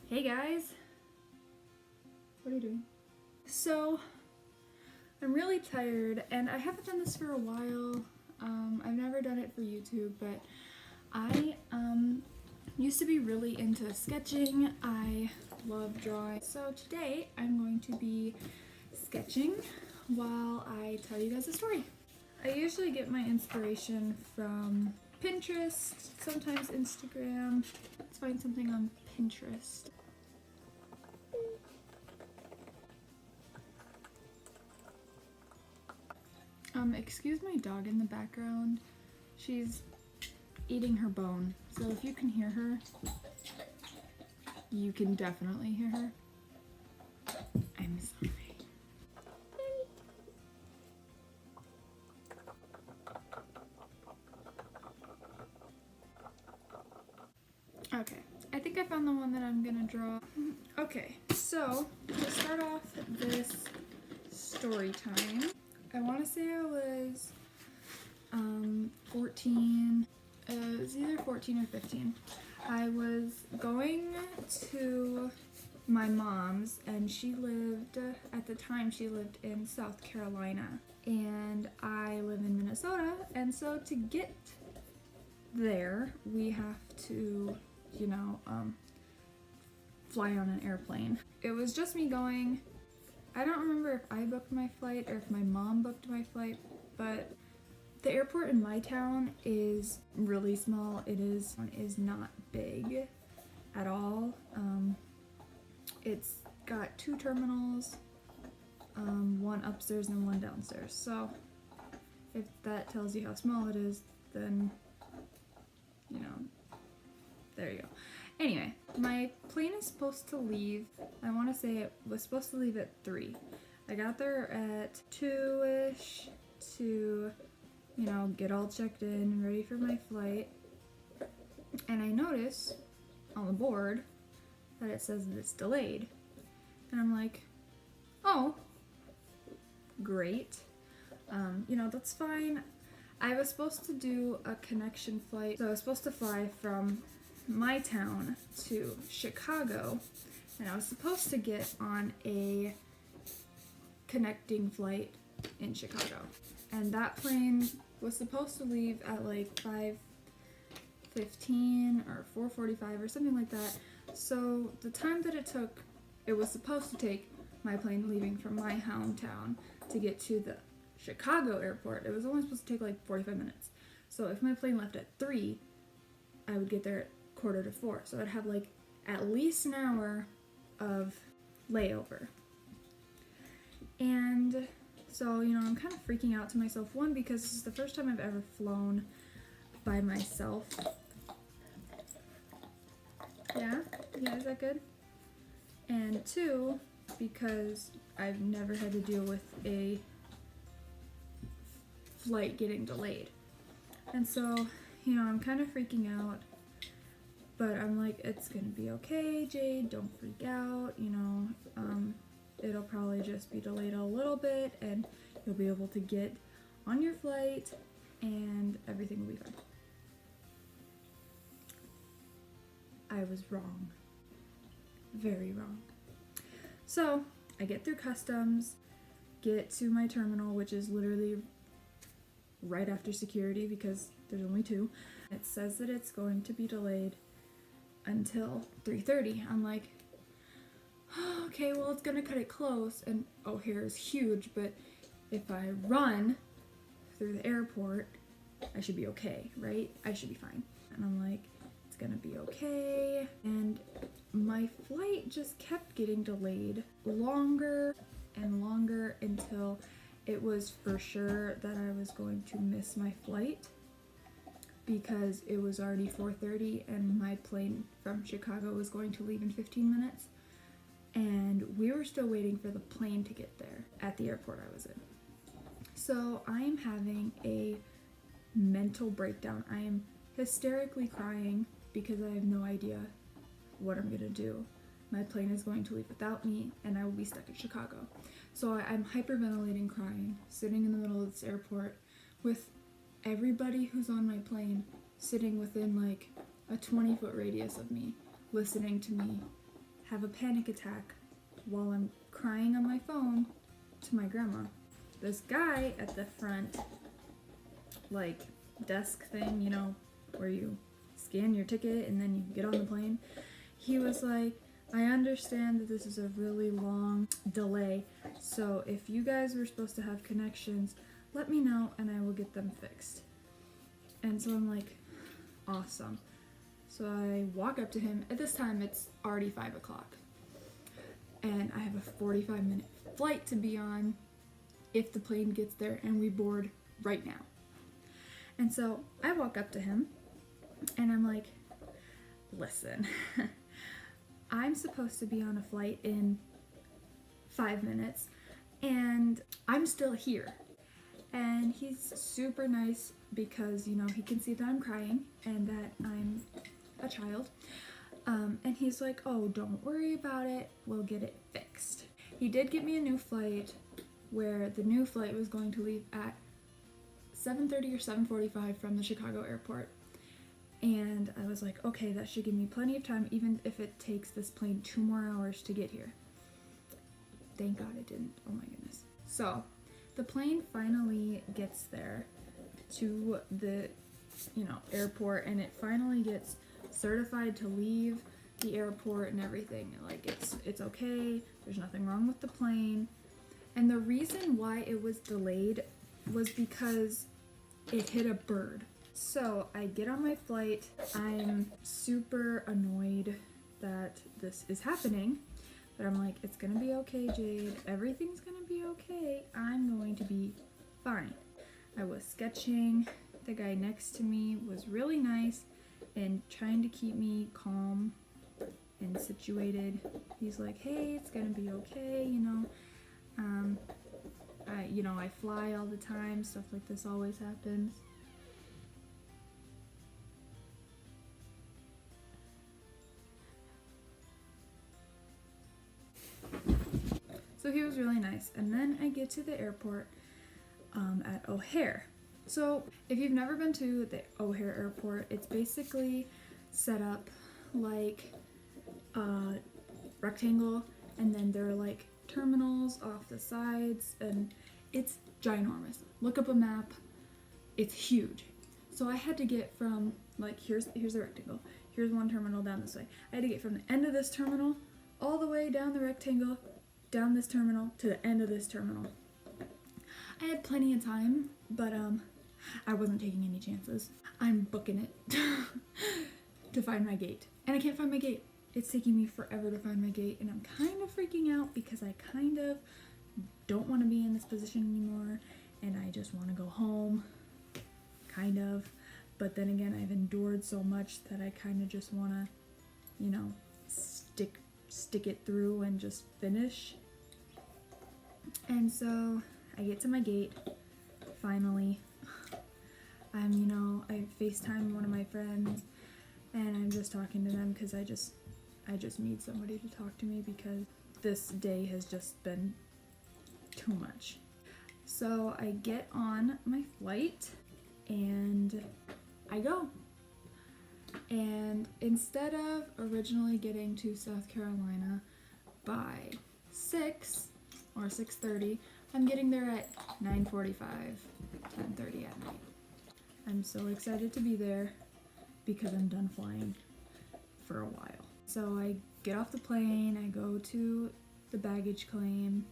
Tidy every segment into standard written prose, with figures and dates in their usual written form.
Hey guys! What are you doing? So, I'm really tired and I haven't done this for a while. I've never done it for YouTube, but I used to be really into sketching. I love drawing. So today I'm going to be sketching while I tell you guys a story. I usually get my inspiration from Pinterest, sometimes Instagram. Let's find something on Pinterest. Excuse my dog in the background. She's eating her bone, so if you can hear her, you can definitely hear her. I'm sorry. Okay, I think I found the one that I'm gonna draw. Okay, so to start off this story time, I want to say I was 14. It was either 14 or 15. I was going to my mom's, and she lived, at the time, she lived in South Carolina, and I live in Minnesota, and so to get there, we have to, fly on an airplane. It was just me going. I don't remember if I booked my flight or if my mom booked my flight, but the airport in my town is really small. It is not big at all. It's got 2 terminals, one upstairs and one downstairs. So if that tells you how small it is, then, there you go. Anyway, my plane is supposed to leave, I want to say it was supposed to leave at 3. I got there at 2-ish to, get all checked in and ready for my flight. And I notice on the board that it says that it's delayed. And I'm like, oh, great. That's fine. I was supposed to do a connection flight. So I was supposed to fly from my town to Chicago, and I was supposed to get on a connecting flight in Chicago. And that plane was supposed to leave at like 5:15 or 4:45 or something like that. So the time that it was supposed to take my plane leaving from my hometown to get to the Chicago airport, it was only supposed to take like 45 minutes. So if my plane left at 3, I would get there at 3:45. So I'd have like at least an hour of layover. And so, I'm kind of freaking out to myself. One, because this is the first time I've ever flown by myself. Yeah, is that good? And 2, because I've never had to deal with a flight getting delayed. And so, I'm kind of freaking out. But I'm like, it's gonna be okay, Jade, don't freak out, it'll probably just be delayed a little bit and you'll be able to get on your flight and everything will be fine. I was wrong. Very wrong. So, I get through customs, get to my terminal, which is literally right after security because there's only 2. It says that it's going to be delayed until 3:30. I'm like, oh, okay, well, it's gonna cut it close, and O'Hare is huge, but if I run through the airport, I should be okay, right? I should be fine. And I'm like, it's gonna be okay. And my flight just kept getting delayed longer and longer until it was for sure that I was going to miss my flight, because it was already 4:30 and my plane from Chicago was going to leave in 15 minutes. And we were still waiting for the plane to get there at the airport I was in. So I am having a mental breakdown. I am hysterically crying because I have no idea what I'm gonna do. My plane is going to leave without me and I will be stuck in Chicago. So I'm hyperventilating, crying, sitting in the middle of this airport with everybody who's on my plane sitting within like a 20-foot radius of me, listening to me have a panic attack while I'm crying on my phone to my grandma. This guy at the front, like, desk thing, you know, where you scan your ticket and then you get on the plane, he was like, I understand that this is a really long delay, so if you guys were supposed to have connections, let me know and I will get them fixed. And so I'm like, awesome. So I walk up to him. At this time, it's already 5 o'clock. And I have a 45-minute flight to be on if the plane gets there and we board right now. And so I walk up to him and I'm like, listen, I'm supposed to be on a flight in 5 minutes and I'm still here. And he's super nice because, you know, he can see that I'm crying and that I'm a child. And he's like, oh, don't worry about it. We'll get it fixed. He did get me a new flight where the new flight was going to leave at 7:30 or 7:45 from the Chicago airport. And I was like, okay, that should give me plenty of time, even if it takes this plane 2 more hours to get here. Thank God it didn't. Oh my goodness. So the plane finally gets there to the, you know, airport, and it finally gets certified to leave the airport and everything. Like, it's okay. There's nothing wrong with the plane. And the reason why it was delayed was because it hit a bird. So I get on my flight. I'm super annoyed that this is happening. But I'm like, it's gonna be okay, Jade. Everything's gonna be okay. I'm going to be fine. I was sketching. The guy next to me was really nice and trying to keep me calm and situated. He's like, hey, it's gonna be okay, you know. I fly all the time. Stuff like this always happens. So he was really nice. And then I get to the airport at O'Hare. So if you've never been to the O'Hare airport, it's basically set up like a rectangle, and then there are like terminals off the sides, and it's ginormous. Look up a map. It's huge. So I had to get from, like, here's the rectangle. Here's one terminal down this way. I had to get from the end of this terminal all the way down the rectangle, down this terminal to the end of this terminal. I had plenty of time, but I wasn't taking any chances. I'm booking it to find my gate. And I can't find my gate. It's taking me forever to find my gate, and I'm kind of freaking out because I kind of don't want to be in this position anymore, and I just want to go home, kind of. But then again, I've endured so much that I kind of just want to, you know, stick it through and just finish. And so I get to my gate, finally. I FaceTime one of my friends, and I'm just talking to them because I just need somebody to talk to me because this day has just been too much. So I get on my flight and I go. And instead of originally getting to South Carolina by 6 or 6:30, I'm getting there at 9:45, 10:30 at night. I'm so excited to be there because I'm done flying for a while. So I get off the plane, I go to the baggage claim,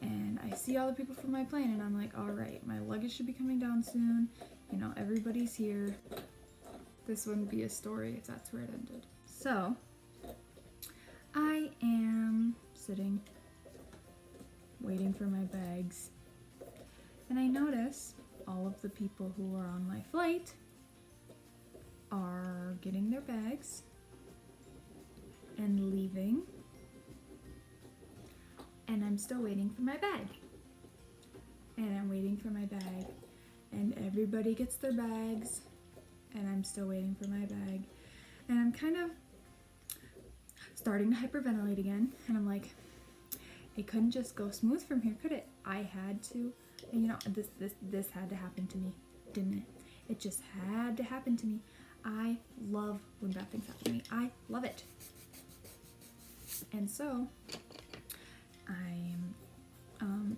and I see all the people from my plane, and I'm like, all right, my luggage should be coming down soon. You know, everybody's here. This wouldn't be a story if that's where it ended. So I am sitting, waiting for my bags, and I notice all of the people who are on my flight are getting their bags and leaving, and I'm still waiting for my bag. And I'm waiting for my bag, and everybody gets their bags, and I'm still waiting for my bag. And I'm kind of starting to hyperventilate again, and I'm like, it couldn't just go smooth from here, could it? I had to, and you know, this had to happen to me, didn't it? It just had to happen to me. I love when bad things happen to me. I love it. And so I'm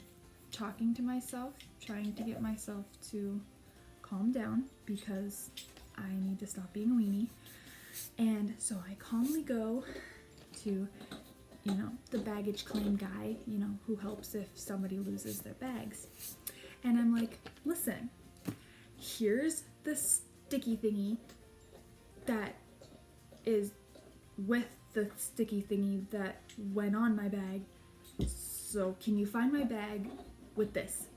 talking to myself, trying to get myself to calm down because I need to stop being a weenie. And so I calmly go to, you know, the baggage claim guy, you know, who helps if somebody loses their bags. And I'm like, listen, here's the sticky thingy that is with the sticky thingy that went on my bag. So can you find my bag with this?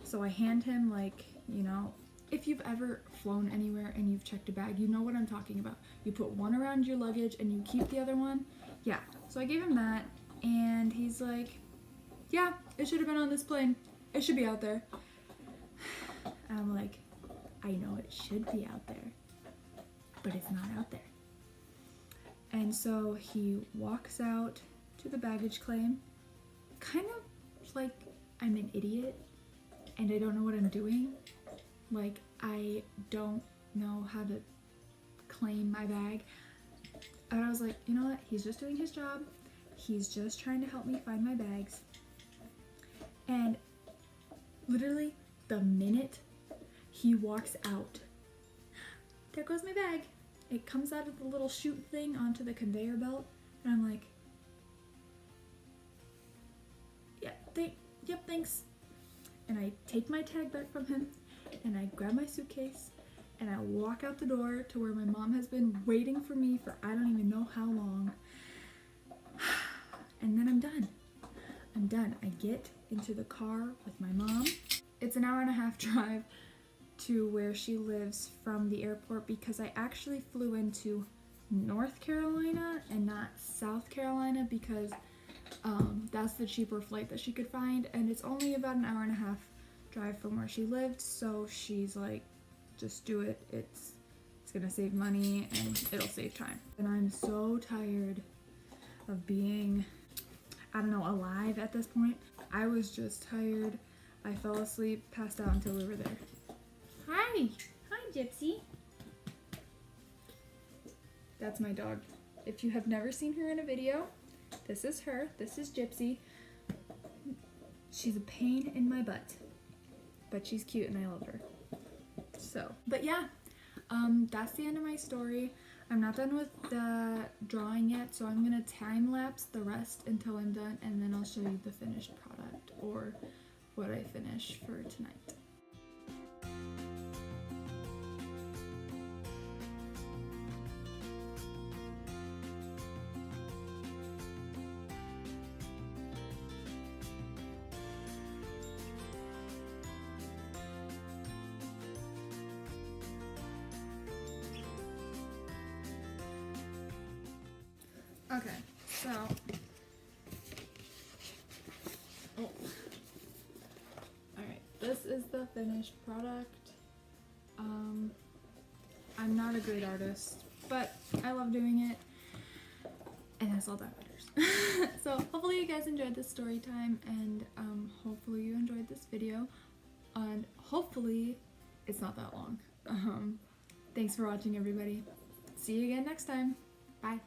So I hand him, like, you know, if you've ever flown anywhere and you've checked a bag, you know what I'm talking about. You put one around your luggage and you keep the other one. Yeah, so I gave him that, and he's like, yeah, it should have been on this plane. It should be out there. And I'm like, I know it should be out there, but it's not out there. And so he walks out to the baggage claim, kind of like I'm an idiot and I don't know what I'm doing. Like, I don't know how to claim my bag. And I was like, you know what? He's just doing his job. He's just trying to help me find my bags. And literally the minute he walks out, there goes my bag. It comes out of the little chute thing onto the conveyor belt. And I'm like, yeah, yep, thanks. And I take my tag back from him, and I grab my suitcase, and I walk out the door to where my mom has been waiting for me for I don't even know how long. And then I'm done. I'm done. I get into the car with my mom. It's an hour and a half drive to where she lives from the airport because I actually flew into North Carolina and not South Carolina because that's the cheaper flight that she could find, and it's only about an hour and a half drive from where she lived. So she's like, just do it. It's gonna save money and it'll save time. And I'm so tired of being, I don't know, alive at this point. I was just tired. I fell asleep, passed out until we were there. Hi Gypsy. That's my dog. If you have never seen her in a video, this is her. This is Gypsy. She's a pain in my butt, but she's cute and I love her. So, but yeah, that's the end of my story. I'm not done with the drawing yet, so I'm gonna time lapse the rest until I'm done, and then I'll show you the finished product or what I finish for tonight. Okay, so, alright, this is the finished product. I'm not a great artist, but I love doing it, and that's all that matters. So, hopefully you guys enjoyed this story time, and hopefully you enjoyed this video, and hopefully it's not that long. Thanks for watching, everybody. See you again next time. Bye.